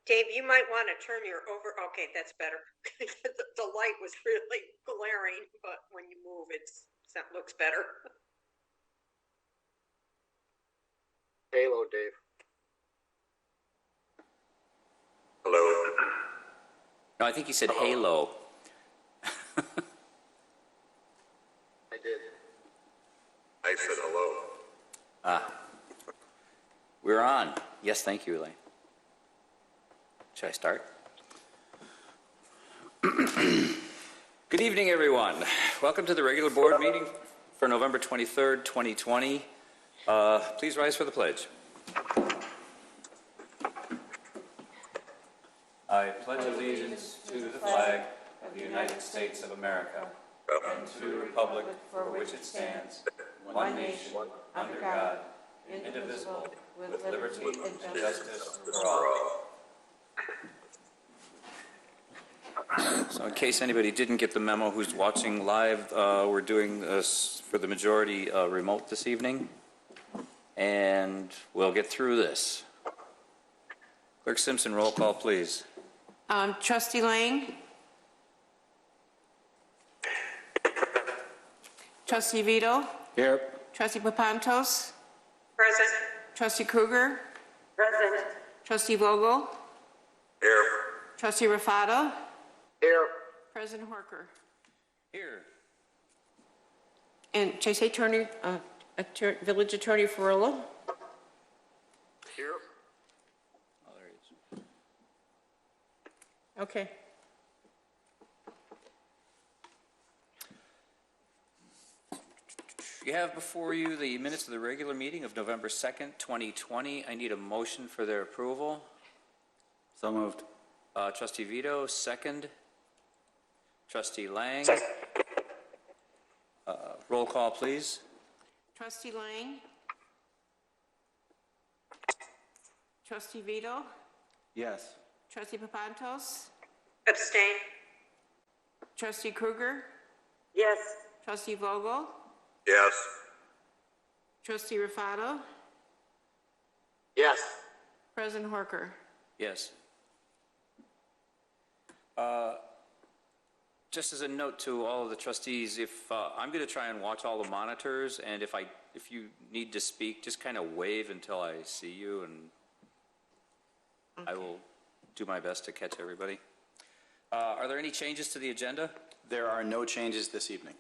Dave, you might want to turn your over. Okay, that's better. The light was really glaring, but when you move, it looks better. Halo, Dave. Hello. No, I think he said halo. I did. I said hello. Ah. We're on. Yes, thank you, Elaine. Should I start? Good evening, everyone. Welcome to the regular board meeting for November 23rd, 2020. Please rise for the pledge. I pledge allegiance to the flag of the United States of America and to the republic for which it stands, one nation, under God, indivisible, with liberty and justice for all. So in case anybody didn't get the memo who's watching live, we're doing this for the majority remote this evening, and we'll get through this. Clerk Simpson, roll call, please. Trustee Lang? Trustee Vito? Here. Trustee Papantos? Present. Trustee Kruger? Present. Trustee Vogel? Here. Trustee Raffato? Here. President Horker? Here. And should I say attorney, village attorney Ferrilla? Here. Oh, there he is. Okay. You have before you the minutes of the regular meeting of November 2nd, 2020. I need a motion for their approval. So moved. Trustee Vito, second. Trustee Lang. Second. Roll call, please. Trustee Lang? Trustee Vito? Yes. Trustee Papantos? Abstain. Trustee Kruger? Yes. Trustee Vogel? Yes. Trustee Raffato? Yes. President Horker? Yes. Just as a note to all of the trustees, if I'm going to try and watch all the monitors, and if you need to speak, just kind of wave until I see you, and I will do my best to catch everybody. Are there any changes to the agenda? There are no changes this evening.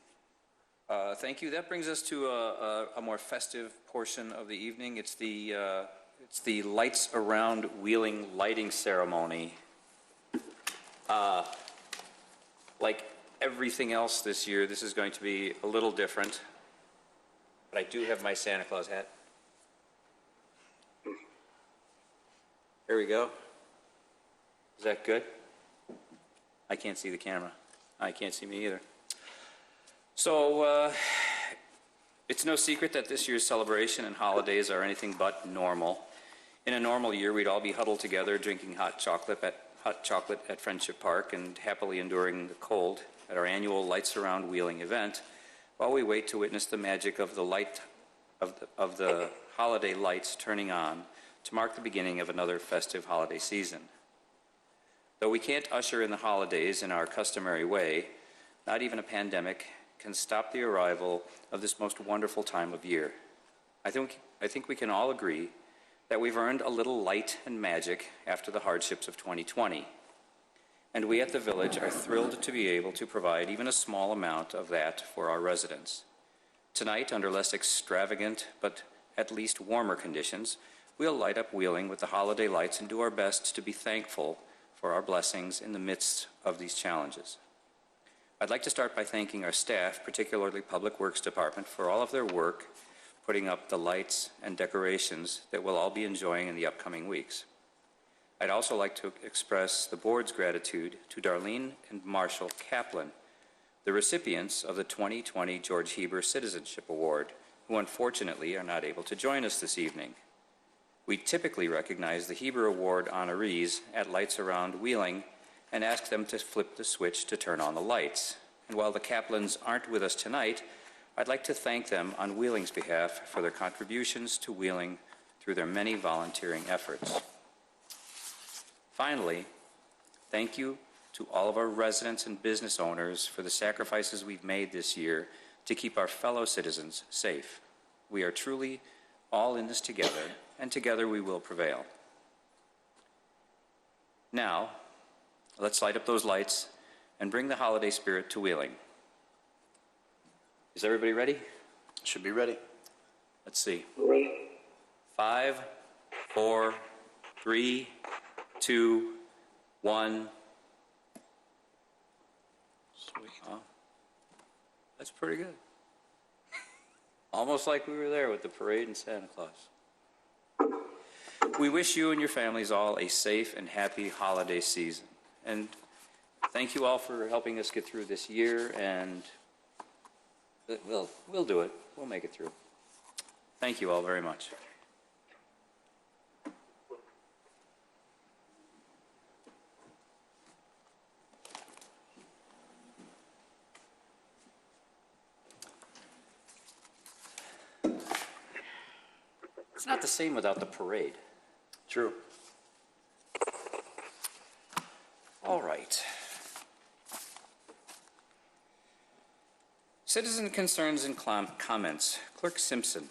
Thank you. That brings us to a more festive portion of the evening. It's the Lights Around Wheeling lighting ceremony. Like everything else this year, this is going to be a little different. But I do have my Santa Claus hat. There we go. Is that good? I can't see the camera. I can't see me either. So, it's no secret that this year's celebration and holidays are anything but normal. In a normal year, we'd all be huddled together drinking hot chocolate at Friendship Park and happily enduring the cold at our annual Lights Around Wheeling event while we wait to witness the magic of the holiday lights turning on to mark the beginning of another festive holiday season. Though we can't usher in the holidays in our customary way, not even a pandemic can stop the arrival of this most wonderful time of year. I think we can all agree that we've earned a little light and magic after the hardships of 2020. And we at the Village are thrilled to be able to provide even a small amount of that for our residents. Tonight, under less extravagant but at least warmer conditions, we'll light up Wheeling with the holiday lights and do our best to be thankful for our blessings in the midst of these challenges. I'd like to start by thanking our staff, particularly Public Works Department, for all of their work putting up the lights and decorations that we'll all be enjoying in the upcoming weeks. I'd also like to express the board's gratitude to Darlene and Marshall Kaplan, the recipients of the 2020 George Haeger Citizenship Award, who unfortunately are not able to join us this evening. We typically recognize the Haeger Award honorees at Lights Around Wheeling and ask them to flip the switch to turn on the lights. And while the Kaplans aren't with us tonight, I'd like to thank them on Wheeling's behalf for their contributions to Wheeling through their many volunteering efforts. Finally, thank you to all of our residents and business owners for the sacrifices we've made this year to keep our fellow citizens safe. We are truly all in this together, and together we will prevail. Now, let's light up those lights and bring the holiday spirit to Wheeling. Is everybody ready? Should be ready. Let's see. 5, 4, 3, 2, 1. Sweet. Oh, that's pretty good. Almost like we were there with the parade and Santa Claus. We wish you and your families all a safe and happy holiday season. And thank you all for helping us get through this year, and we'll do it. We'll make it through. Thank you all very much. It's not the same without the parade. True. All right. Citizen concerns and comments. Clerk Simpson.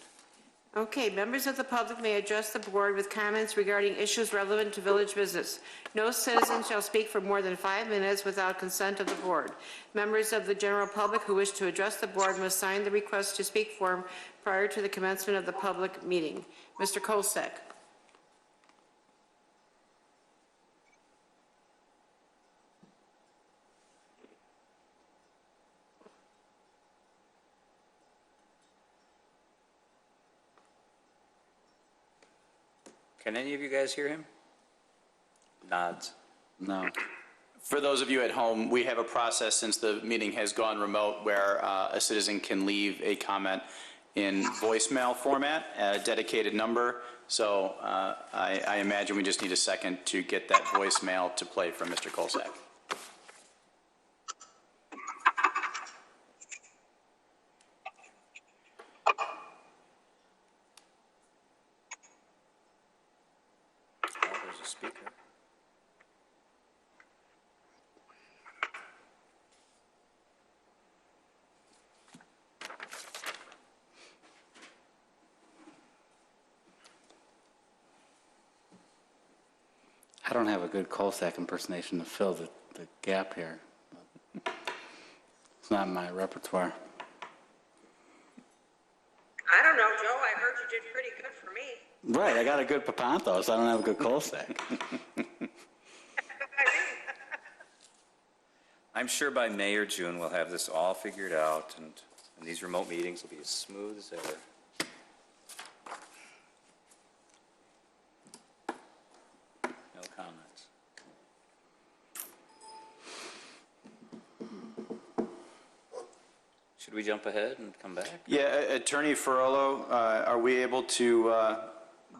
Okay, members of the public may address the board with comments regarding issues relevant to village business. No citizen shall speak for more than 5 minutes without consent of the board. Members of the general public who wish to address the board must sign the request to speak form prior to the commencement of the public meeting. Mr. Kolsak. Can any of you guys hear him? Nods. No. For those of you at home, we have a process since the meeting has gone remote where a citizen can leave a comment in voicemail format at a dedicated number. So I imagine we just need a second to get that voicemail to play from Mr. Kolsak. There's a speaker. I don't have a good Kolsak impersonation to fill the gap here. It's not in my repertoire. I don't know, Joe, I heard you did pretty good for me. Right, I got a good Papanto, so I don't have a good Kolsak. I'm sure by May or June we'll have this all figured out, and these remote meetings will be as smooth as ever. No comments. Should we jump ahead and come back? Yeah, Attorney Ferrolo, are we able to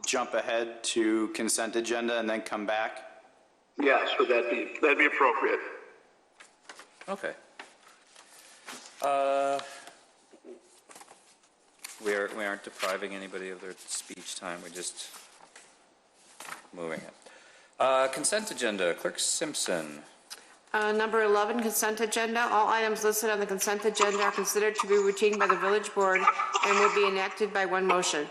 jump ahead to consent agenda and then come back? Yes, would that'd be appropriate. Okay. We aren't depriving anybody of their speech time. We're just moving it. Consent agenda. Clerk Simpson. Number 11, consent agenda. All items listed on the consent agenda are considered to be routine by the village board and will be enacted by one motion.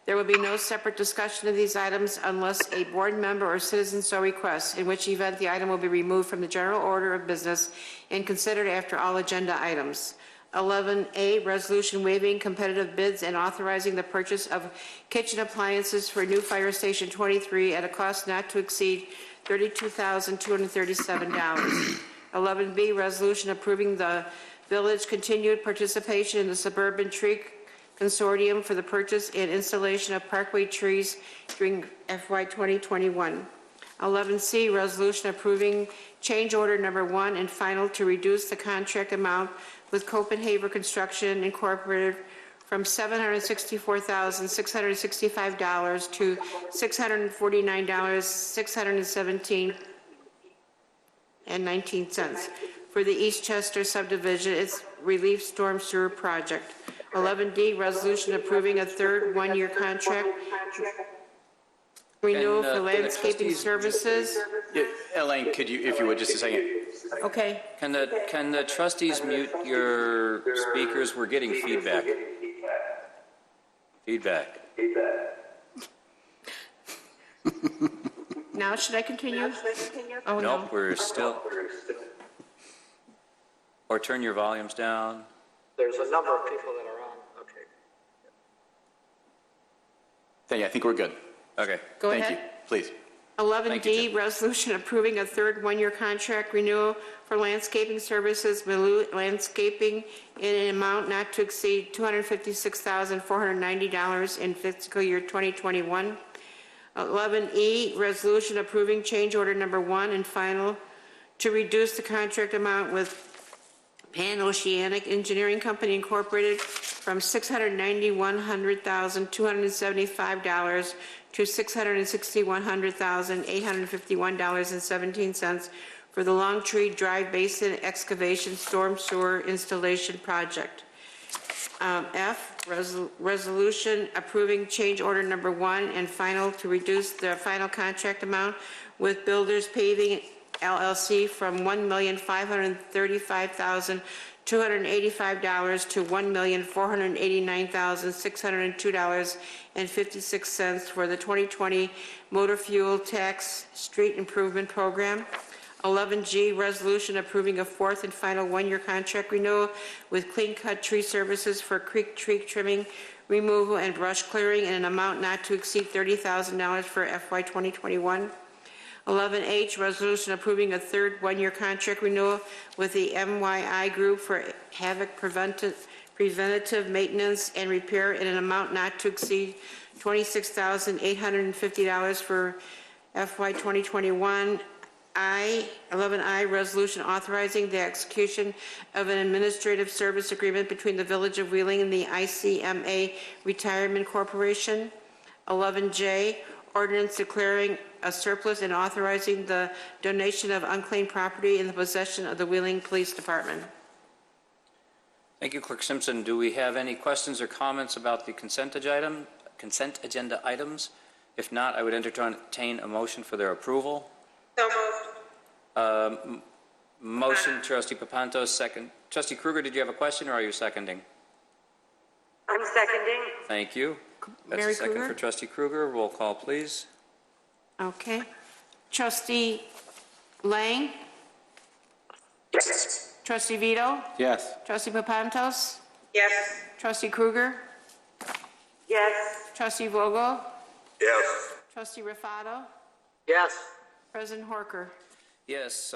There will be no separate discussion of these items unless a board member or citizen so requests, in which event the item will be removed from the general order of business and considered after all agenda items. 11A, resolution waiving competitive bids and authorizing the purchase of kitchen appliances for new Fire Station 23 at a cost not to exceed $32,237. 11B, resolution approving the village continued participation in the Suburban Tree Consortium for the purchase and installation of parkway trees during FY 2021. 11C, resolution approving change order number 1 and final to reduce the contract amount with Copenhagen Construction Incorporated from $764,665 to $649,617.19 for the Eastchester subdivision, its relief storm sewer project. 11D, resolution approving a third one-year contract renewal Can, for can the landscaping trustees- services. Elaine, could you, if you would, just a second? Okay. Can the trustees mute your speakers? We're getting feedback. Feedback. Now, should I continue? Oh, no. Nope, we're still. Or turn your volumes down. There's a number of people that are on, okay. Thank you, I think we're good. Okay. Go Thank ahead. you, please. Thank you, 11D, Jim. resolution approving a third one-year contract renewal for landscaping services, Malut Landscaping, in an amount not to exceed $256,490 in fiscal year 2021. 11E, resolution approving change order number 1 and final to reduce the contract amount with Pan Oceanic Engineering Company Incorporated from $691,275 to $661,851.17 for the Longtree Drive Basin Excavation Storm Sewer Installation Project. Resolution approving change order number 1 and final to reduce the final contract amount with Builders Paving LLC from $1,535,285 to $1,489,602.56 for the 2020 Motor Fuel Tax Street Improvement Program. 11G, resolution approving a fourth and final one-year contract renewal with Clean Cut Tree Services for creek tree trimming, removal, and brush clearing in an amount not to exceed $30,000 for FY 2021. 11H, resolution approving a third one-year contract renewal with the MYI Group for Haeger preventative maintenance and repair in an amount not to exceed $26,850 for FY 2021. 11I, resolution authorizing the execution of an administrative service agreement between the Village of Wheeling and the ICMA Retirement Corporation. 11J, ordinance declaring a surplus and authorizing the donation of unclaimed property in the possession of the Wheeling Police Department. Thank you, Clerk Simpson. Do we have any questions or comments about the consent agenda items? If not, I would entertain a motion for their approval. So moved. Motion, Trustee Papantos, second. Trustee Kruger, did you have a question, or are you seconding? I'm seconding. Thank you. That's Mary a second Kruger? for Trustee Kruger. Roll call, please. Okay. Trustee Lang? Yes. Trustee Vito? Yes. Trustee Papantos? Yes. Trustee Kruger? Yes. Trustee Vogel? Yes. Trustee Raffato? Yes. President Horker? Yes,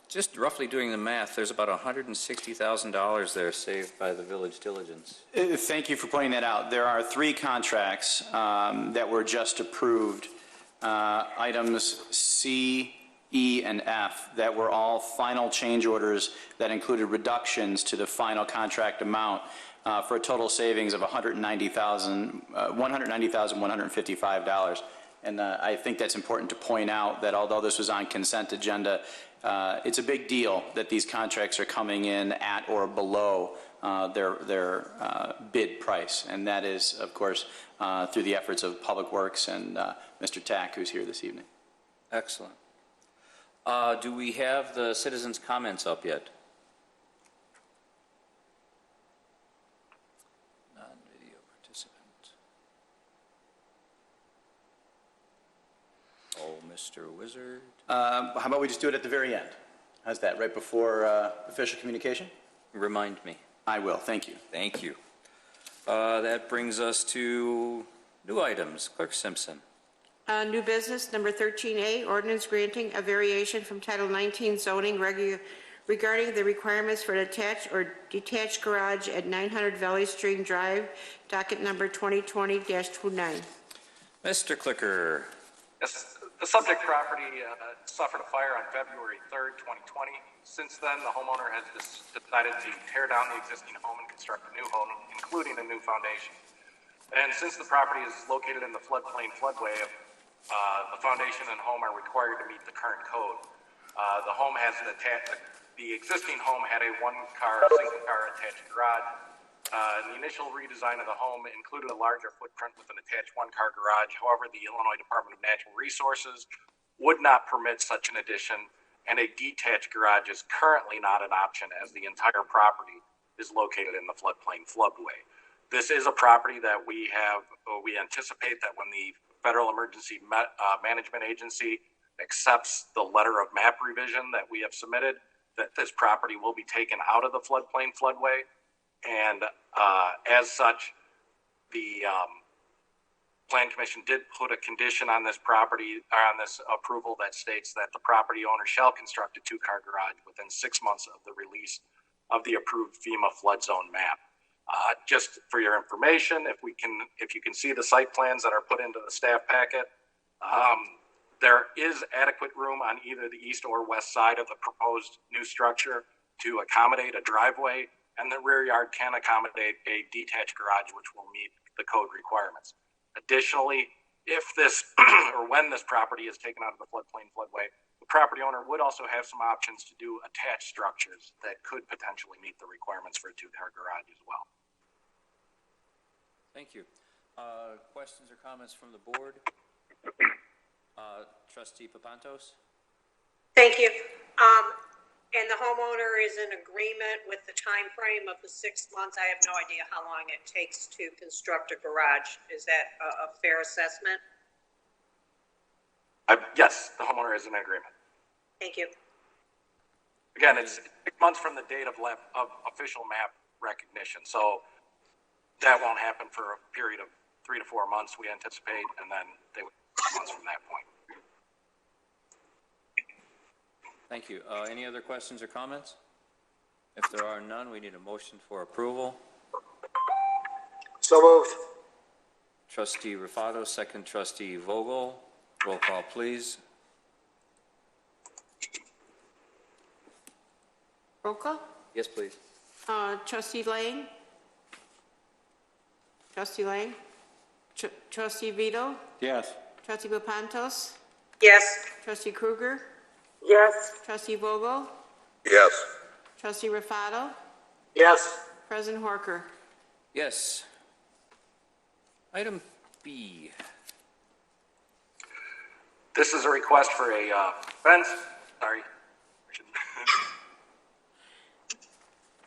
just roughly doing the math, there's about $160,000 there saved by the village diligence. Thank you for pointing that out. There are 3 contracts that were just approved, items C, E, and F, that were all final change orders that included reductions to the final contract amount for a total savings of $190,155. And I think that's important to point out that although this was on consent agenda, it's a big deal that these contracts are coming in at or below their bid price. And that is, of course, through the efforts of Public Works and Mr. Tack, who's here this evening. Excellent. Do we have the citizens' comments up yet? Non-video participant. Oh, Mr. Wizard. How about we just do it at the very end? How's that, right before official communication? Remind me. I will, thank you. Thank you. That brings us to new items. Clerk Simpson. New business, number 13A, ordinance granting a variation from Title 19 zoning regarding the requirements for an attached or detached garage at 900 Valley Stream Drive, docket number 2020-29. Mr. Clicker. Yes, the subject property suffered a fire on February 3rd, 2020. Since then, the homeowner has decided to tear down the existing home and construct a new home, including a new foundation. And since the property is located in the floodplain floodway, the foundation and home are required to meet the current code. The home has the existing home had a single car attached garage. The initial redesign of the home included a larger footprint with an attached one-car garage. However, the Illinois Department of Natural Resources would not permit such an addition, and a detached garage is currently not an option as the entire property is located in the floodplain floodway. This is a property that we anticipate that when the Federal Emergency Management Agency accepts the letter of map revision that we have submitted, that this property will be taken out of the floodplain floodway. And as such, the Plan Commission did put a condition on this property, on this approval, that states that the property owner shall construct a two-car garage within 6 months of the release of the approved FEMA flood zone map. Just for your information, if you can see the site plans that are put into the staff packet, there is adequate room on either the east or west side of the proposed new structure to accommodate a driveway, and the rear yard can accommodate a detached garage, which will meet the code requirements. Additionally, if this or when this property is taken out of the floodplain floodway, the property owner would also have some options to do attached structures that could potentially meet the requirements for a two-car garage as well. Thank you. Questions or comments from the board? Trustee Papantos? Thank you. And the homeowner is in agreement with the time frame of the 6 months. I have no idea how long it takes to construct a garage. Is that a fair assessment? Yes, the homeowner is in agreement. Thank you. Again, it's 6 months from the date of official map recognition, so that won't happen for a period of 3 to 4 months, we anticipate, and then they would 6 months from that point. Thank you. Any other questions or comments? If there are none, we need a motion for approval. So moved. Trustee Rufato, second trustee Vogel. Roll call, please. Roll call? Yes, please. Trustee Lang? Trustee Lang? Trustee Vito? Yes. Trustee Papantos? Yes. Trustee Kruger? Yes. Trustee Vogel? Yes. Trustee Rufato? Yes. President Horker? Yes. Item B. This is a request for a fence. Sorry.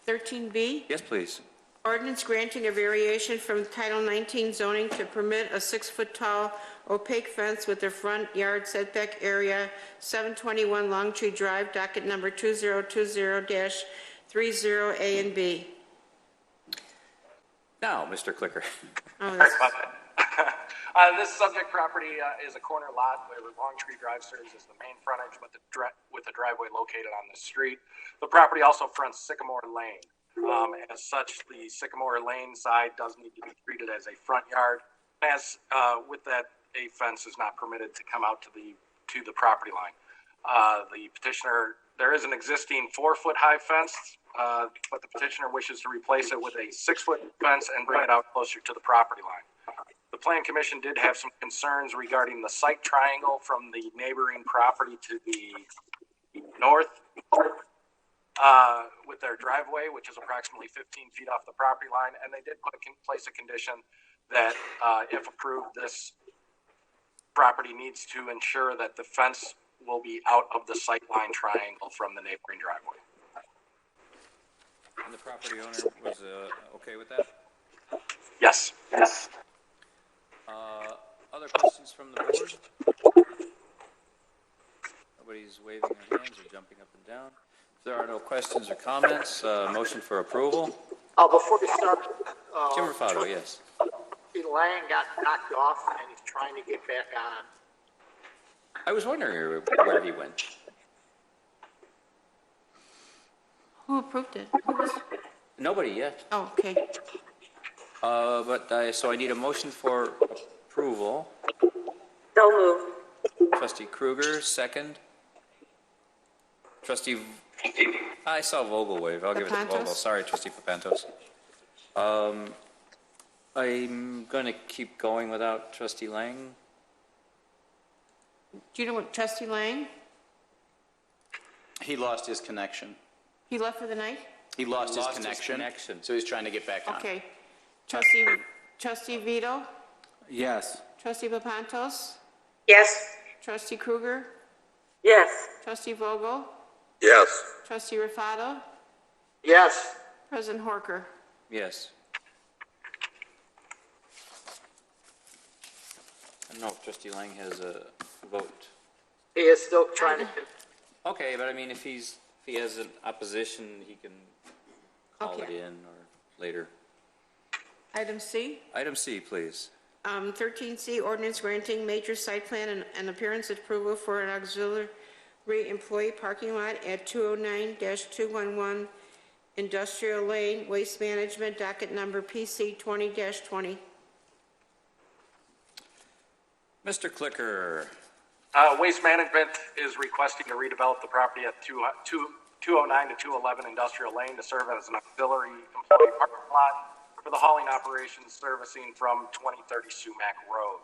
13B, Yes, please. ordinance granting a variation from Title 19 zoning to permit a 6-foot-tall opaque fence with the front yard setback area, 721 Longtree Drive, docket number 2020-30A and B. Now, Mr. Clicker. Oh, that's, This subject property is a corner lot where Longtree Drive serves as the main frontage with the driveway located on the street. The property also fronts Sycamore Lane. As such, the Sycamore Lane side does need to be treated as a front yard. As with that, a fence is not permitted to come out to the property line. The petitioner, there is an existing 4-foot high fence, but the petitioner wishes to replace it with a 6-foot fence and bring it out closer to the property line. The Plan Commission did have some concerns regarding the site triangle from the neighboring property to the north with their driveway, which is approximately 15 feet off the property line, and they did place a condition that if approved, this property needs to ensure that the fence will be out of the sight line triangle from the neighboring driveway. And the property owner was okay with that? Yes. Yes. Other questions from the board? Nobody's waving their hands or jumping up and down. If there are no questions or comments, motion for approval. Before we start, Jim Rufato, yes. Lang got knocked off and he's trying to get back on. I was wondering where he went. who approved it? Who was, Nobody yet. oh, okay. So I need a motion for approval. So moved. Trustee Kruger, second. Trustee, I saw Vogel wave. I'll give it to Vogel. Papantos? Sorry, Trustee Papantos. I'm going to keep going without Trustee Lang. Do you know what Trustee Lang? He lost his connection. He left for the night? He lost his Lost his connection, connection. so he's trying to get back on. Okay. Trustee Vito? Yes. Trustee Papantos? Yes. Trustee Krueger? Yes. Trustee Vogel? Yes. Trustee Rufato? Yes. President Horker? Yes. I don't know if Trustee Lang has a vote. He is still trying to, Okay, but I mean, if he has an opposition, he can call it Okay. in or later. Item C? Item C, please. 13C, ordinance granting major site plan and appearance approval for an auxiliary employee parking lot at 209-211 Industrial Lane, Waste Management, docket number PC 20-20. Mr. Clicker, Waste Management is requesting to redevelop the property at 209 to 211 Industrial Lane to serve as an auxiliary employee parking lot for the hauling operations servicing from 2030 Sumac Road.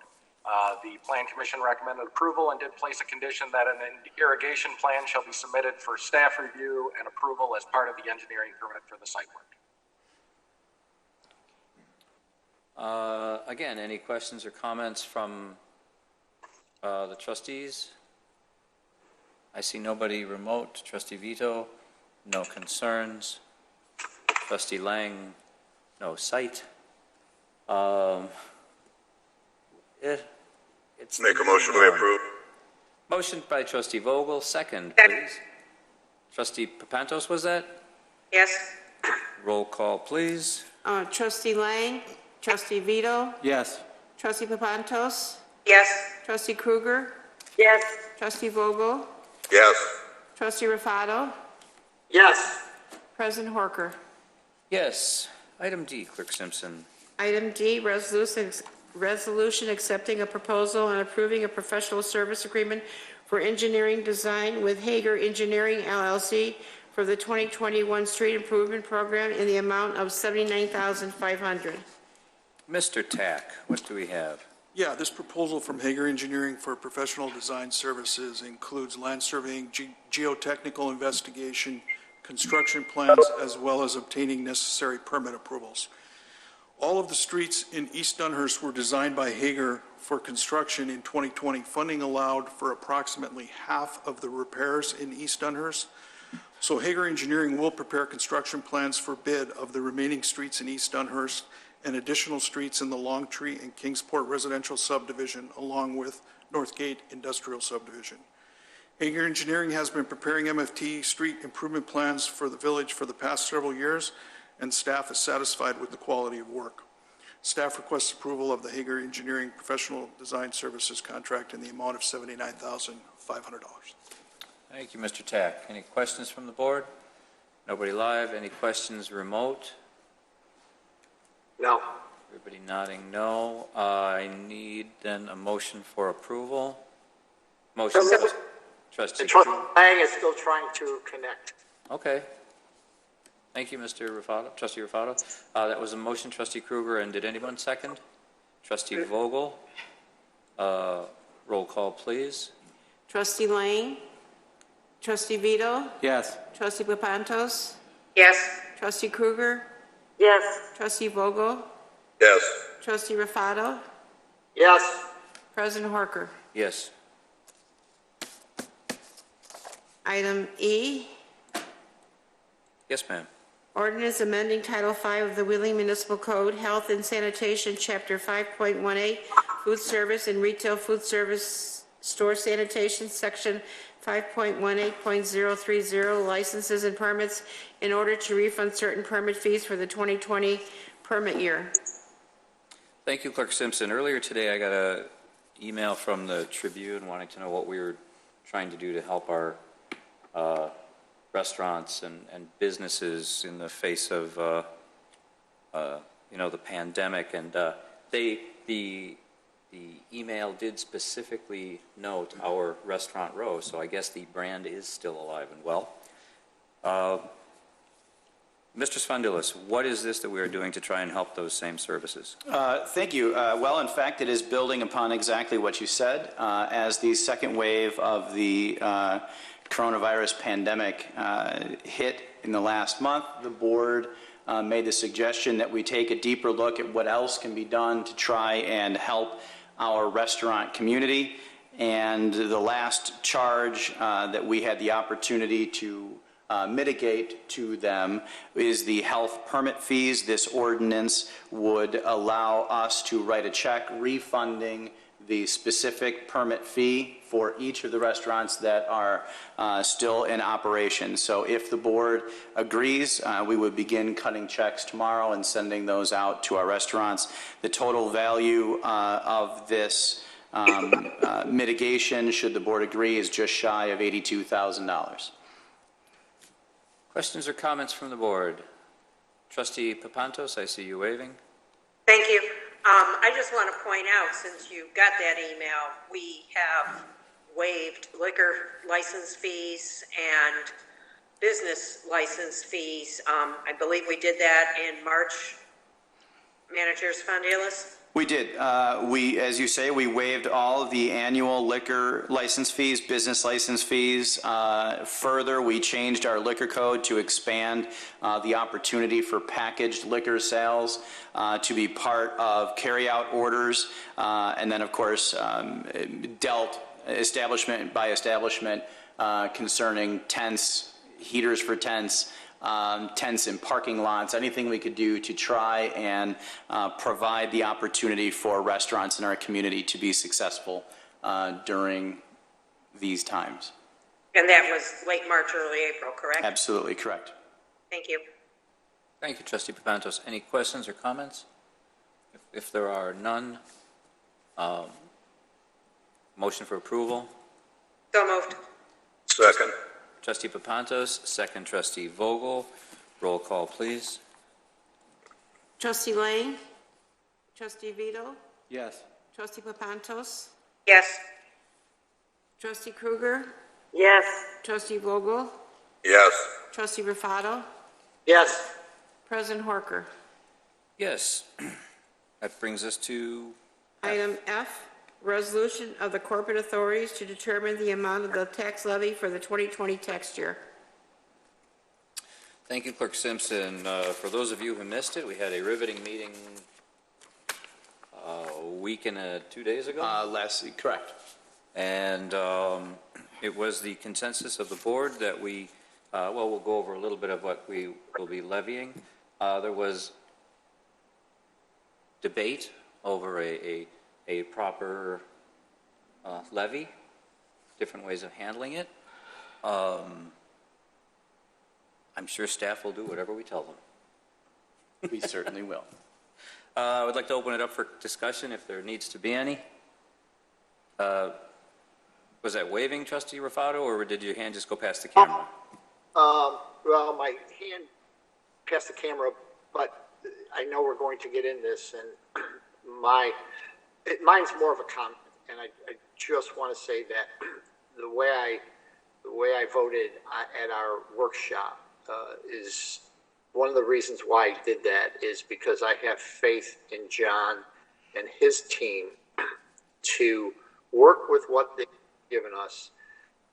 The Plan Commission recommended approval and did place a condition that an irrigation plan shall be submitted for staff review and approval as part of the engineering permit for the site work. again, any questions or comments from the trustees? I see nobody remote. Trustee Vito, no concerns. Trustee Lang, no sight. It's Make a motion to approve. Motion by Trustee Vogel, second, please. Trustee Papantos, was that? Yes. Roll call, please. Trustee Lang, Trustee Vito, Yes. Trustee Papantos, Yes. Trustee Krueger, Yes. Trustee Vogel, Yes. Trustee Rufato, yes. President Horker. Yes. Item D, Clerk Simpson. Item D, resolution accepting a proposal and approving a professional service agreement for engineering design with Haeger Engineering LLC for the 2021 Street Improvement Program in the amount of $79,500. Mr. Tack, what do we have? Yeah, this proposal from Haeger Engineering for professional design services includes land surveying, geotechnical investigation, construction plans, as well as obtaining necessary permit approvals. All of the streets in East Dunhurst were designed by Haeger for construction in 2020. Funding allowed for approximately half of the repairs in East Dunhurst. So Haeger Engineering will prepare construction plans for bid of the remaining streets in East Dunhurst and additional streets in the Longtree and Kingsport residential subdivision, along with Northgate industrial subdivision. Haeger Engineering has been preparing MFT street improvement plans for the village for the past several years, and staff is satisfied with the quality of work. Staff requests approval of the Haeger Engineering Professional Design Services contract in the amount of $79,500. Thank you, Mr. Tack. Any questions from the board? Nobody live? Any questions remote? No. Everybody nodding no. I need then a motion for approval. Motion, Trustee And Trustee Krueger. Lang is still trying to connect. Okay. Thank you, Mr. Rufato, Trustee Rufato. That was a motion, Trustee Krueger, and did anyone second? Trustee Vogel. Roll call, please. Trustee Lang, Trustee Vito, Yes. Trustee Papantos, Yes. Trustee Krueger, Yes. Trustee Vogel, Yes. Trustee Rufato, Yes. President Horker. Yes. Item E, Yes, ma'am. ordinance amending Title V of the Wheeling Municipal Code, Health and Sanitation, Chapter 5.18, Food Service and Retail Food Service Store Sanitation, Section 5.18.030, Licenses and Permits, in order to refund certain permit fees for the 2020 permit year. Thank you, Clerk Simpson. Earlier today, I got an email from the Tribune wanting to know what we were trying to do to help our restaurants and businesses in the face of, the pandemic. And the email did specifically note our Restaurant Row, so I guess the brand is still alive and well. Mr. Svandilis, what is this that we are doing to try and help those same services? Thank you. Well, in fact, it is building upon exactly what you said. As the second wave of the coronavirus pandemic hit in the last month, the board made the suggestion that we take a deeper look at what else can be done to try and help our restaurant community. And the last charge that we had the opportunity to mitigate to them is the health permit fees. This ordinance would allow us to write a check refunding the specific permit fee for each of the restaurants that are still in operation. So if the board agrees, we would begin cutting checks tomorrow and sending those out to our restaurants. The total value of this mitigation, should the board agree, is just shy of $82,000. Questions or comments from the board? Trustee Papantos, I see you waving. Thank you. I just want to point out, since you got that email, we have waived liquor license fees and business license fees. I believe we did that in March. Managers Fondalis? We did. As you say, we waived all of the annual liquor license fees, business license fees. Further, we changed our liquor code to expand the opportunity for packaged liquor sales to be part of carryout orders. And then, of course, dealt establishment by establishment concerning tents, heaters for tents, tents in parking lots, anything we could do to try and provide the opportunity for restaurants in our community to be successful during these times. And that was late March, early April, correct? Absolutely correct. Thank you. Thank you, Trustee Papantos. Any questions or comments? If there are none, motion for approval. So moved. Second. Trustee Papantos, second Trustee Vogel. Roll call, please. Trustee Lang? Trustee Vito? Yes. Trustee Papantos? Yes. Trustee Kruger? Yes. Trustee Vogel? Yes. Trustee Rufato? Yes. President Horker? Yes. That brings us to Item F, resolution of the corporate authorities to determine the amount of the tax levy for the 2020 tax year. Thank you, Clerk Simpson. For those of you who missed it, we had a riveting meeting a week and 2 days ago. Correct. And it was the consensus of the board that we, we'll go over a little bit of what we will be levying. There was debate over a proper levy, different ways of handling it. I'm sure staff will do whatever we tell them. We certainly will. I would like to open it up for discussion if there needs to be any. Was that waving, Trustee Rufato, or did your hand just go past the camera? Well, my hand passed the camera, but I know we're going to get in this, and mine's more of a comment, and I just want to say that the way I voted at our workshop is one of the reasons why I did that is because I have faith in John and his team to work with what they've given us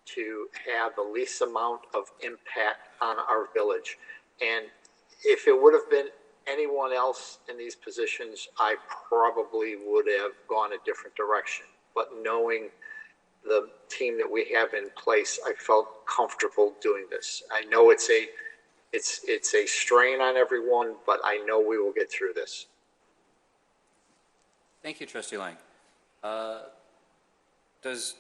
to have the least amount of impact on our village. And if it would have been anyone else in these positions, I probably would have gone a different direction. But knowing the team that we have in place, I felt comfortable doing this. I know it's a strain on everyone, but I know we will get through this. Thank you, Trustee Lang. Does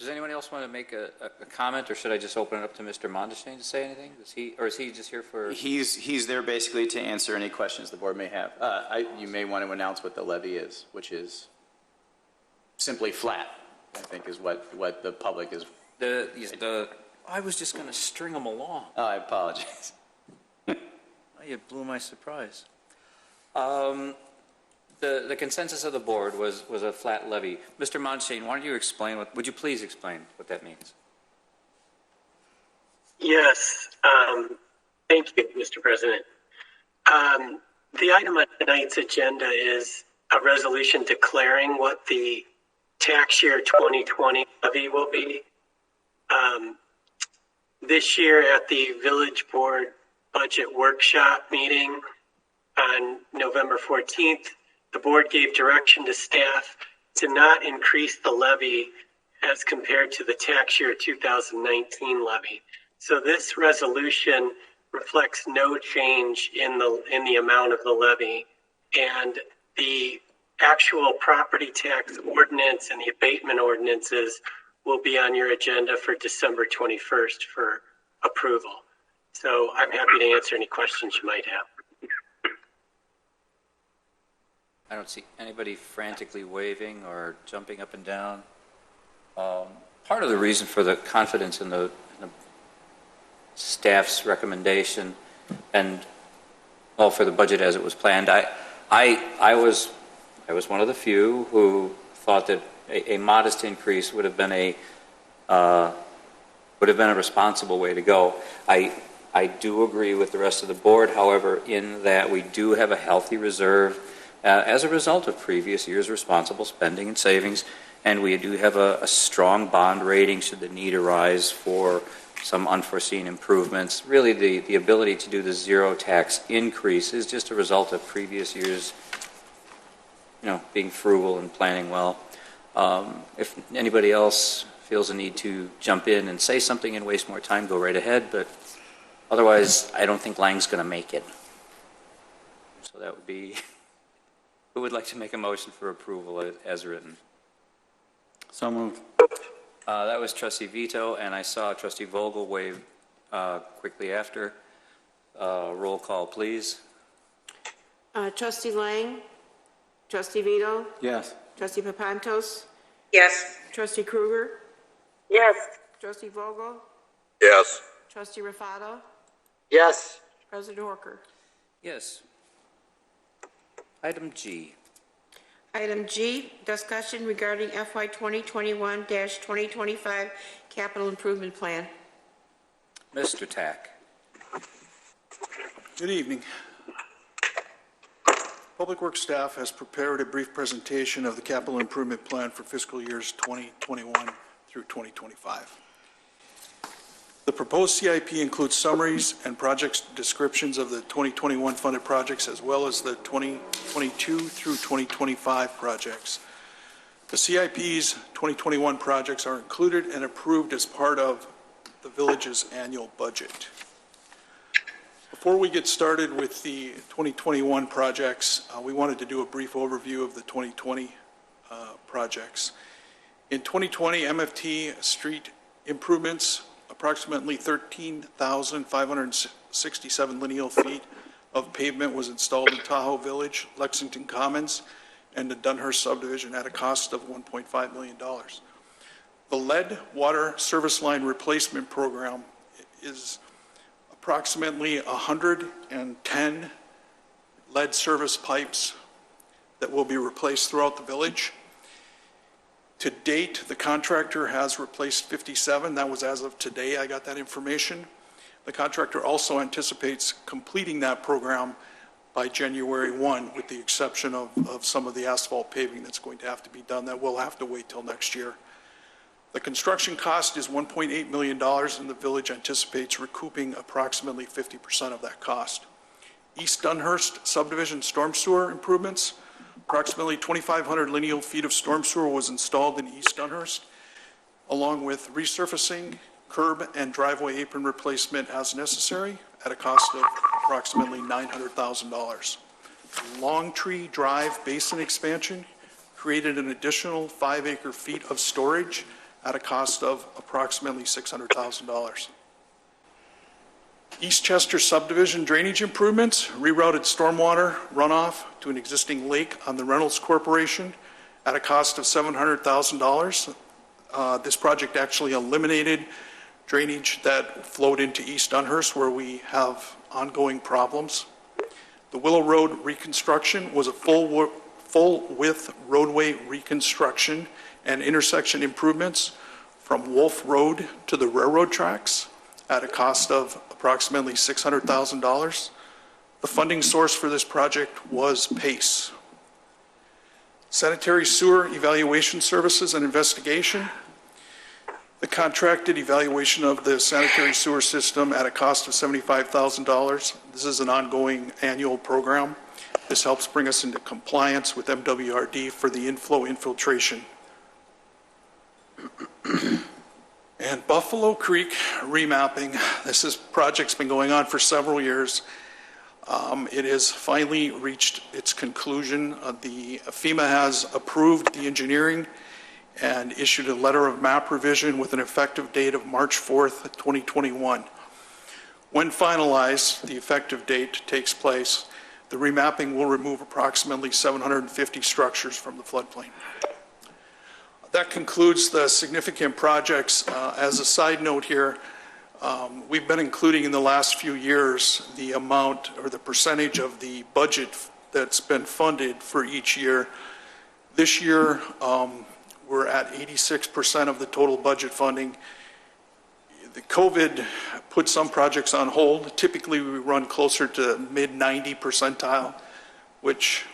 anyone else want to make a comment, or should I just open it up to Mr. Mondeshain to say anything? Is he just here for? He's there basically to answer any questions the board may have. You may want to announce what the levy is, which is simply flat, I think is what the public is. I was just going to string them along. Oh, I apologize. You blew my surprise. The consensus of the board was a flat levy. Mr. Mondeshain, why don't you explain would you please explain what that means? Yes, thank you, Mr. President. The item on tonight's agenda is a resolution declaring what the tax year 2020 levy will be. This year at the Village Board Budget Workshop meeting on November 14th, the board gave direction to staff to not increase the levy as compared to the tax year 2019 levy. So this resolution reflects no change in the amount of the levy, and the actual property tax ordinance and the abatement ordinances will be on your agenda for December 21st for approval. So I'm happy to answer any questions you might have. I don't see anybody frantically waving or jumping up and down. Part of the reason for the confidence in the staff's recommendation and, well, for the budget as it was planned, I was one of the few who thought that a modest increase would have been a responsible way to go. I do agree with the rest of the board, however, in that we do have a healthy reserve as a result of previous years' responsible spending and savings, and we do have a strong bond rating should the need arise for some unforeseen improvements. Really, the ability to do the zero tax increase is just a result of previous years, being frugal and planning well. If anybody else feels a need to jump in and say something and waste more time, go right ahead, but otherwise, I don't think Lang's going to make it. So that would be, who would like to make a motion for approval as written? So moved. That was Trustee Vito, and I saw Trustee Vogel wave quickly after. Roll call, please. Trustee Lang, Trustee Vito, Yes. Trustee Papantos, Yes. Trustee Kruger, Yes. Trustee Vogel, Yes. Trustee Rafato, Yes. President Horker. Yes. Item G. Item G, discussion regarding FY 2021-2025 Capital Improvement Plan. Mr. Tack. Good evening. Public Works staff has prepared a brief presentation of the capital improvement plan for fiscal years 2021 through 2025. The proposed CIP includes summaries and project descriptions of the 2021 funded projects as well as the 2022 through 2025 projects. The CIP's 2021 projects are included and approved as part of the village's annual budget. Before we get started with the 2021 projects, we wanted to do a brief overview of the 2020 projects. In 2020, MFT street improvements, approximately 13,567 lineal feet of pavement was installed in Tahoe Village, Lexington Commons, and the Dunhurst subdivision at a cost of $1.5 million. The lead water service line replacement program is approximately 110 lead service pipes that will be replaced throughout the village. To date, the contractor has replaced 57. That was as of today, I got that information. The contractor also anticipates completing that program by January 1, with the exception of some of the asphalt paving that's going to have to be done. That will have to wait till next year. The construction cost is $1.8 million, and the village anticipates recouping approximately 50% of that cost. East Dunhurst subdivision storm sewer improvements. Approximately 2,500 lineal feet of storm sewer was installed in East Dunhurst, along with resurfacing, curb, and driveway apron replacement as necessary at a cost of approximately $900,000. Longtree Drive basin expansion created an additional 5 acre-feet of storage at a cost of approximately $600,000. Eastchester subdivision drainage improvements rerouted stormwater runoff to an existing lake on the Reynolds Corporation at a cost of $700,000. This project actually eliminated drainage that flowed into East Dunhurst, where we have ongoing problems. The Willow Road reconstruction was a full-width roadway reconstruction and intersection improvements from Wolf Road to the railroad tracks at a cost of approximately $600,000. The funding source for this project was PACE. Sanitary sewer evaluation services and investigation. The contracted evaluation of the sanitary sewer system at a cost of $75,000. This is an ongoing annual program. This helps bring us into compliance with MWRD for the inflow infiltration. And Buffalo Creek remapping. Project's been going on for several years. It has finally reached its conclusion. The FEMA has approved the engineering and issued a letter of map revision with an effective date of March 4th, 2021. When finalized, the effective date takes place. The remapping will remove approximately 750 structures from the floodplain. That concludes the significant projects. As a side note here, we've been including in the last few years the amount or the percentage of the budget that's been funded for each year. This year, we're at 86% of the total budget funding. The COVID put some projects on hold. Typically, we run closer to mid-90 percentile, which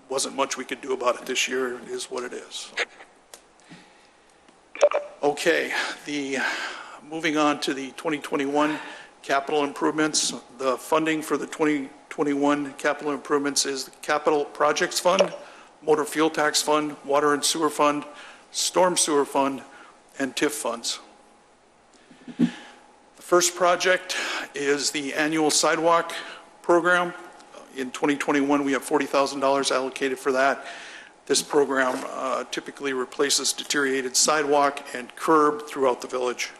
wasn't much we could do about it this year. It is what it is. Okay, moving on to the 2021 capital improvements. The funding for the 2021 capital improvements is the Capital Projects Fund, Motor Fuel Tax Fund, Water and Sewer Fund, Storm Sewer Fund, and TIF funds. The first project is the annual sidewalk program. In 2021, we have $40,000 allocated for that. This program typically replaces deteriorated sidewalk and curb throughout the village.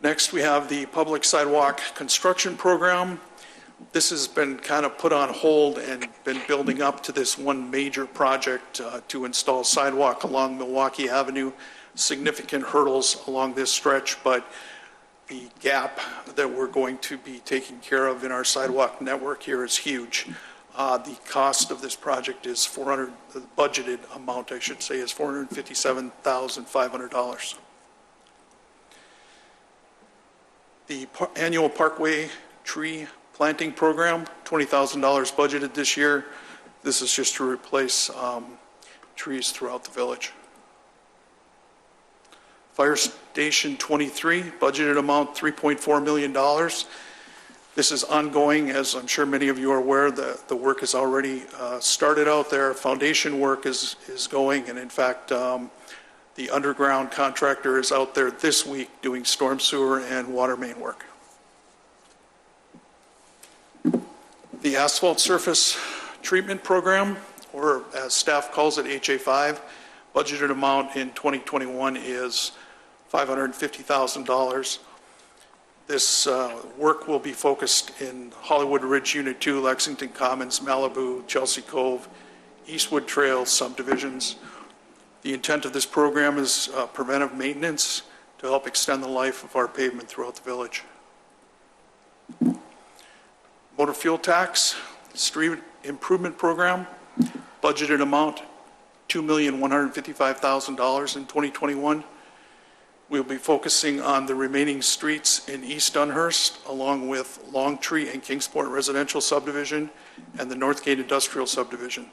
Next, we have the public sidewalk construction program. This has been kind of put on hold and been building up to this one major project to install sidewalk along Milwaukee Avenue. Significant hurdles along this stretch, but the gap that we're going to be taking care of in our sidewalk network here is huge. The cost of this project is the budgeted amount, I should say, is $457,500. The annual Parkway tree planting program, $20,000 budgeted this year. This is just to replace trees throughout the village. Fire Station 23, budgeted amount $3.4 million. This is ongoing, as I'm sure many of you are aware. The work has already started out there. Foundation work is going, and in fact, the underground contractor is out there this week doing storm sewer and water main work. The asphalt surface treatment program, or as staff calls it, HA5, budgeted amount in 2021 is $550,000. This work will be focused in Hollywood Ridge Unit 2, Lexington Commons, Malibu, Chelsea Cove, Eastwood Trail subdivisions. The intent of this program is preventive maintenance to help extend the life of our pavement throughout the village. Motor fuel tax, street improvement program, budgeted amount $2,155,000 in 2021. We'll be focusing on the remaining streets in East Dunhurst, along with Longtree and Kingsport Residential Subdivision and the Northgate Industrial Subdivision.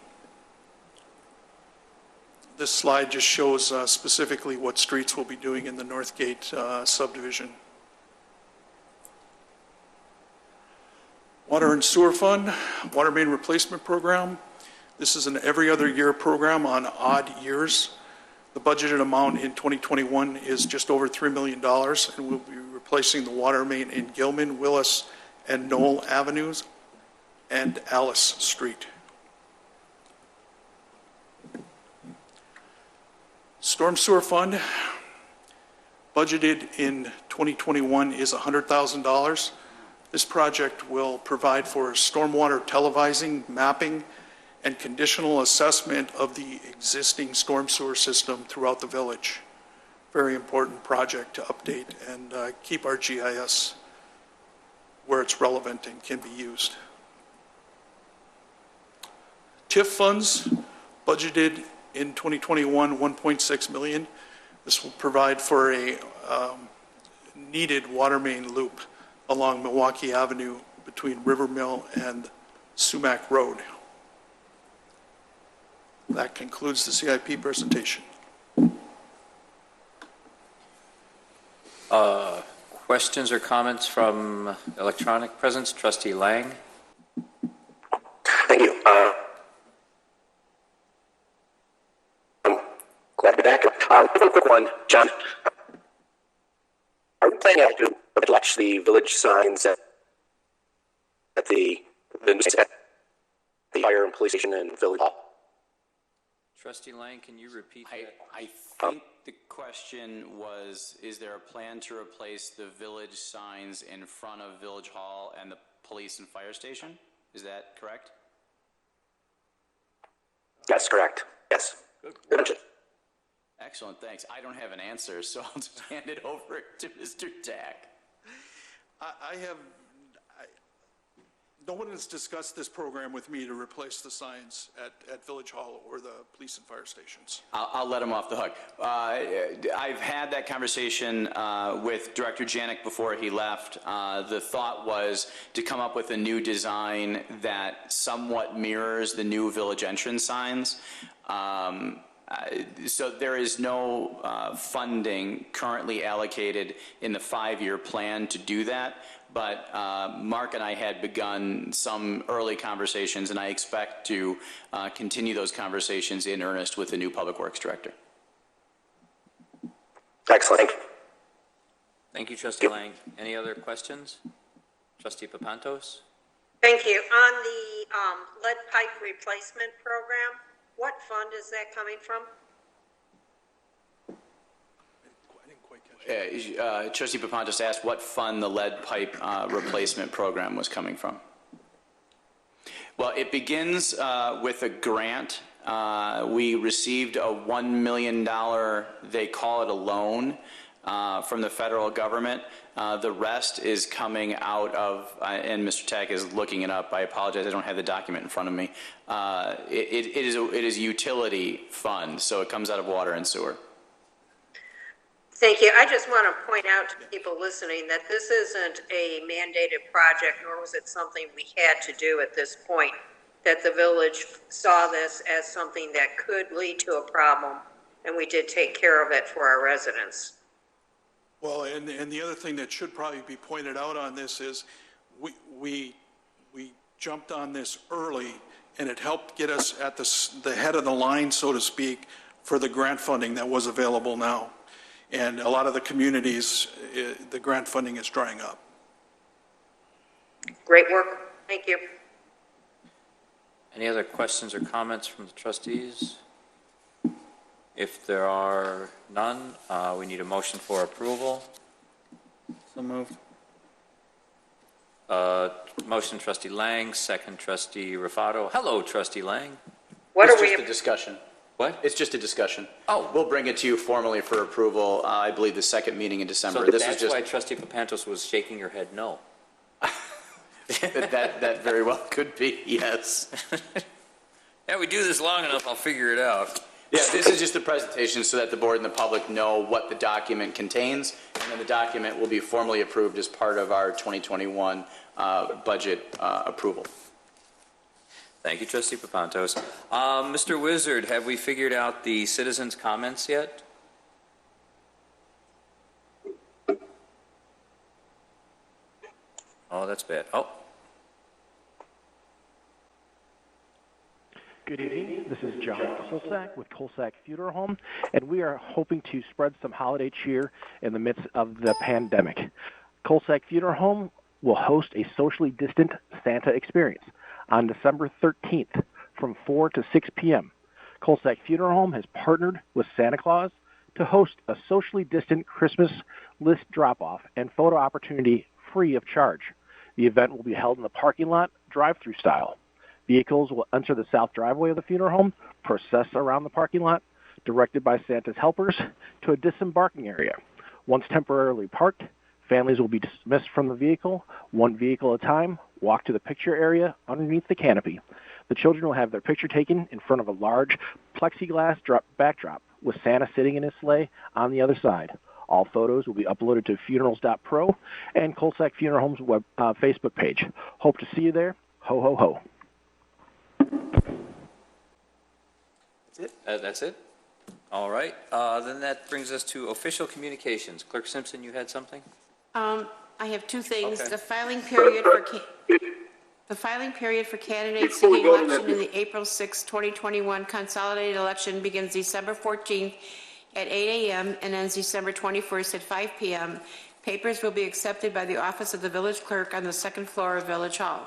This slide just shows specifically what streets we'll be doing in the Northgate subdivision. Water and Sewer Fund, Water Main Replacement Program. This is an every other year program on odd years. The budgeted amount in 2021 is just over $3 million, and we'll be replacing the water main in Gilman, Willis, and Knoll Avenues, and Alice Street. Storm Sewer Fund, budgeted in 2021 is $100,000. This project will provide for stormwater televising, mapping, and conditional assessment of the existing storm sewer system throughout the village. Very important project to update and keep our GIS where it's relevant and can be used. TIF funds, budgeted in 2021, $1.6 million. This will provide for a needed water main loop along Milwaukee Avenue between River Mill and Sumac Road. That concludes the CIP presentation. Questions or comments from electronic presence? Trustee Lang? Thank you. I'm glad to be back. One quick one, John. Are we planning to detach the village signs at the fire and police station and village hall? Trustee Lang, can you repeat that? I think the question was, is there a plan to replace the village signs in front of Village Hall and the police and fire station? Is that correct? That's correct. Yes. Good. Excellent, thanks. I don't have an answer, so I'll just hand it over to Mr. Tack. No one has discussed this program with me to replace the signs at Village Hall or the police and fire stations. I'll let him off the hook. I've had that conversation with Director Janik before he left. The thought was to come up with a new design that somewhat mirrors the new village entrance signs. So there is no funding currently allocated in the 5-year plan to do that. But Mark and I had begun some early conversations, and I expect to continue those conversations in earnest with the new Public Works Director. Excellent. Thank you, Trustee Lang. Any other questions? Trustee Papantos? Thank you. On the lead pipe replacement program, what fund is that coming from? Trustee Papantos asked what fund the lead pipe replacement program was coming from. Well, it begins with a grant. We received a $1 million, they call it a loan, from the federal government. The rest is coming out of, and Mr. Tack is looking it up. I apologize, I don't have the document in front of me. It is a utility fund, so it comes out of water and sewer. Thank you. I just want to point out to people listening that this isn't a mandated project, nor was it something we had to do at this point, that the village saw this as something that could lead to a problem, and we did take care of it for our residents. Well, and the other thing that should probably be pointed out on this is we jumped on this early, and it helped get us at the head of the line, so to speak, for the grant funding that was available now. And a lot of the communities, the grant funding is drying up. Great work. Thank you. Any other questions or comments from the trustees? If there are none, we need a motion for approval. So moved. Motion, Trustee Lang, second, Trustee Rufato. Hello, Trustee Lang. What It's are we? just a discussion. What? It's just a discussion. Oh. We'll bring it to you formally for approval, I believe the second meeting in December. So This that's is just why Trustee Papantos was shaking her head no. that very well could be, yes. Yeah, we do this long enough, I'll figure it out. Yeah, this is just a presentation so that the board and the public know what the document contains, and then the document will be formally approved as part of our 2021 budget approval. Thank you, Trustee Papantos. Mr. Wizard, have we figured out the citizens' comments yet? Oh, that's bad. Oh. Good evening. This is John Kolsak with Kolsak Funeral Home, and we are hoping to spread some holiday cheer in the midst of the pandemic. Kolsak Funeral Home will host a socially distant Santa experience on December 13th from 4 to 6 p.m. Kolsak Funeral Home has partnered with Santa Claus to host a socially distant Christmas list drop-off and photo opportunity free of charge. The event will be held in the parking lot, drive-through style. Vehicles will enter the south driveway of the funeral home, process around the parking lot, directed by Santa's helpers to a disembarking area. Once temporarily parked, families will be dismissed from the vehicle, one vehicle at a time, walk to the picture area underneath the canopy. The children will have their picture taken in front of a large plexiglass backdrop with Santa sitting in his sleigh on the other side. All photos will be uploaded to funerals.pro and Kolsak Funeral Home's Facebook page. Hope to see you there. Ho, ho, ho. That's it? All right, then that brings us to official communications. Clerk Simpson, you had something? I have two things. Okay. The filing period for candidates seeking election in the April 6, 2021 consolidated election begins December 14th at 8 a.m. and ends December 21st at 5 p.m. Papers will be accepted by the office of the village clerk on the second floor of Village Hall.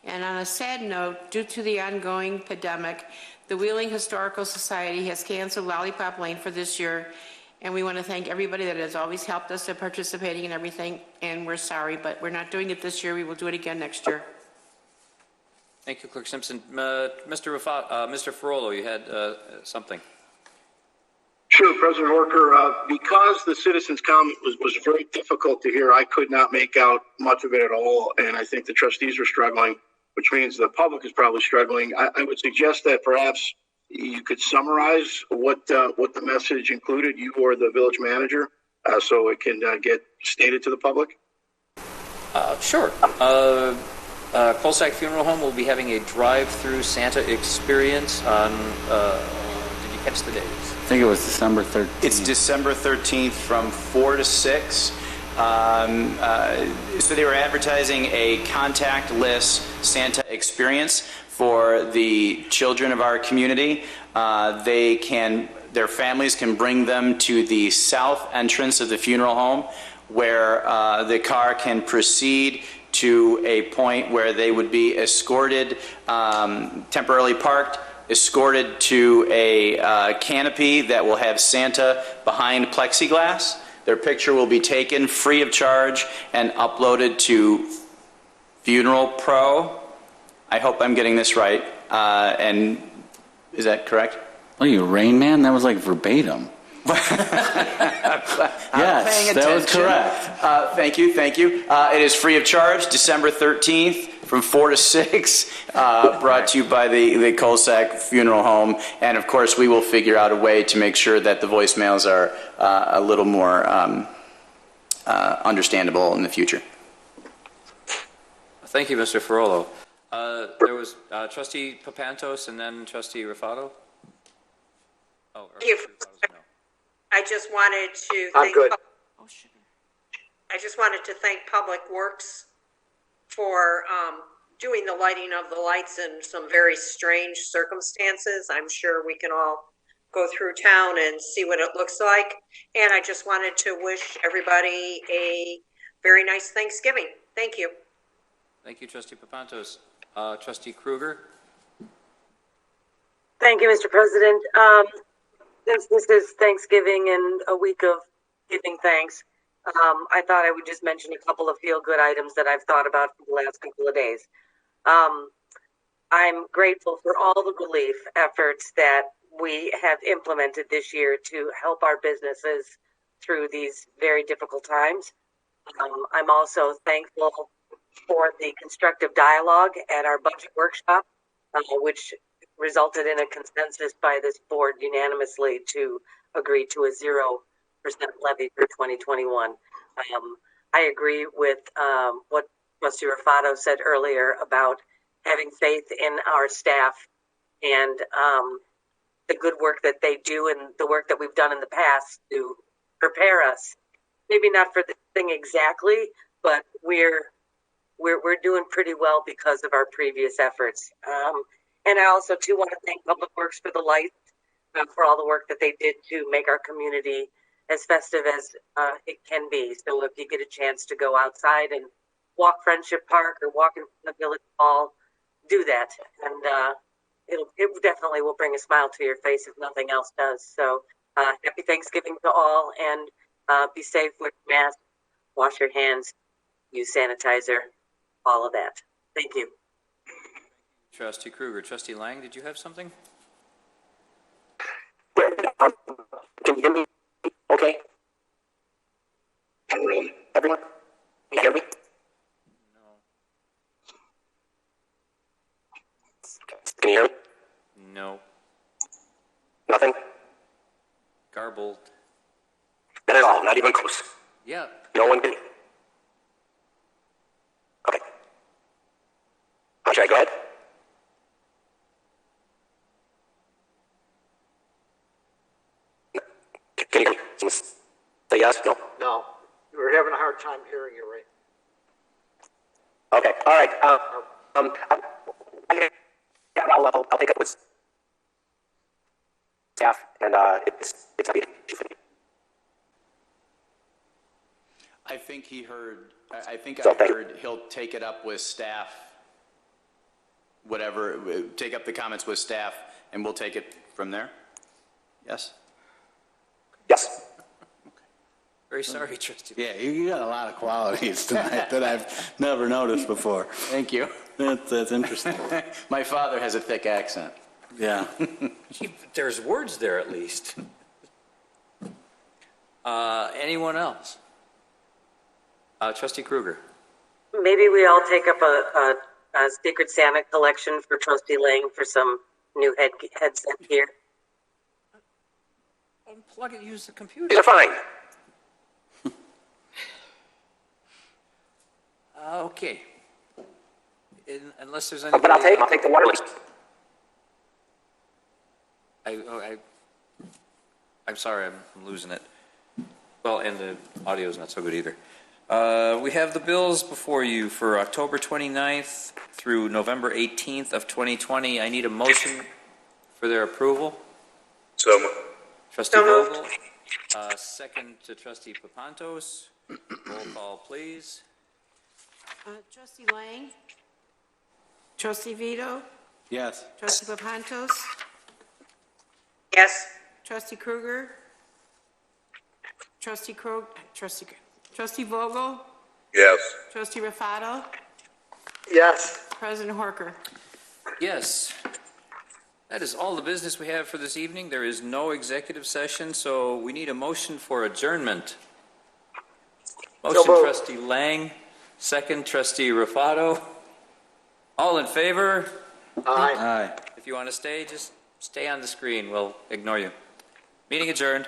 And on a sad note, due to the ongoing pandemic, the Wheeling Historical Society has canceled Lollipop Lane for this year, and we want to thank everybody that has always helped us in participating in everything, and we're sorry, but we're not doing it this year. We will do it again next year. Thank you, Clerk Simpson. Mr. Ferrolo, you had something. Sure, President Orker. Because the citizens' comment was very difficult to hear, I could not make out much of it at all, and I think the trustees are struggling, which means the public is probably struggling. I would suggest that perhaps you could summarize what the message included, you or the village manager, so it can get stated to the public. Sure. Colsack Funeral Home will be having a drive-through Santa experience on, did you catch the dates? I think it was December 13th. It's December 13th from 4 to 6. So they were advertising a contactless Santa experience for the children of our community. Their families can bring them to the south entrance of the funeral home, where the car can proceed to a point where they would be escorted, temporarily parked, escorted to a canopy that will have Santa behind plexiglass. Their picture will be taken free of charge and uploaded to Funeral Pro. I hope I'm getting this right. And is that correct? Oh, you Rain Man? That was like verbatim. Yes, that was correct. Thank you. It is free of charge, December 13th from 4 to 6, brought to you by the Colsack Funeral Home. And of course, we will figure out a way to make sure that the voicemails are a little more understandable in the future. Thank you, Mr. Ferrolo. There was Trustee Papantos and then Trustee Rufato. Oh, Thank you. I just wanted to I'm good. I just wanted to thank Public Works for doing the lighting of the lights in some very strange circumstances. I'm sure we can all go through town and see what it looks like. And I just wanted to wish everybody a very nice Thanksgiving. Thank you. Thank you, Trustee Papantos. Trustee Kruger. Thank you, Mr. President. Since this is Thanksgiving and a week of giving thanks, I thought I would just mention a couple of feel-good items that I've thought about for the last couple of days. I'm grateful for all the relief efforts that we have implemented this year to help our businesses through these very difficult times. I'm also thankful for the constructive dialogue at our budget workshop, which resulted in a consensus by this board unanimously to agree to a 0% levy for 2021. I agree with what Trustee Rufato said earlier about having faith in our staff and the good work that they do and the work that we've done in the past to prepare us. Maybe not for the thing exactly, but we're doing pretty well because of our previous efforts. And I also, too, want to thank Public Works for the lights, for all the work that they did to make our community as festive as it can be. So if you get a chance to go outside and walk Friendship Park or walk in the Village Hall, do that. And it definitely will bring a smile to your face if nothing else does. So happy Thanksgiving to all, and be safe, wear your mask, wash your hands, use sanitizer, all of that. Thank you. Trustee Kruger. Trustee Lang, did you have something? Can you hear me? Okay. Everyone? Can you hear me? No. Can you hear me? No. Nothing? Garbled. Not at all. Not even close. Yeah. No one can. Okay. Should I go ahead? Can you hear me? Say yes, no? No, we're having a hard time hearing you, Ray. Okay, all right. I'll take it with staff, and it's a big issue for me. I think he heard, I think So, I heard he'll take it up with staff, whatever, take up the comments with staff, and we'll take it from there? Yes? Yes. Very sorry, trustee. Yeah, you got a lot of qualities tonight that I've never noticed before. Thank you. That's interesting. My father has a thick accent. Yeah. There's words there at least. Anyone else? Trustee Kruger. Maybe we all take up a Secret Santa collection for Trustee Lang for some new headset gear. Unplug it, use the computer. These are fine. Okay. Unless there's any. But I'll take the wireless. I'm sorry, I'm losing it. Well, and the audio is not so good either. We have the bills before you for October 29th through November 18th of 2020. I need a motion for their approval. So moved. Trustee Vogel, second to Trustee Papantos. Roll call, please. Trustee Lang? Trustee Vito? Yes. Trustee Papantos? Yes. Trustee Kruger? Trustee Vogel? Yes. Trustee Rafato? Yes. President Horker? Yes. That is all the business we have for this evening. There is no executive session, so we need a motion for adjournment. Motion, moved. Trustee Lang. Second, Trustee Rafato. All in favor? Aye. Aye. If you want to stay, just stay on the screen. We'll ignore you. Meeting adjourned.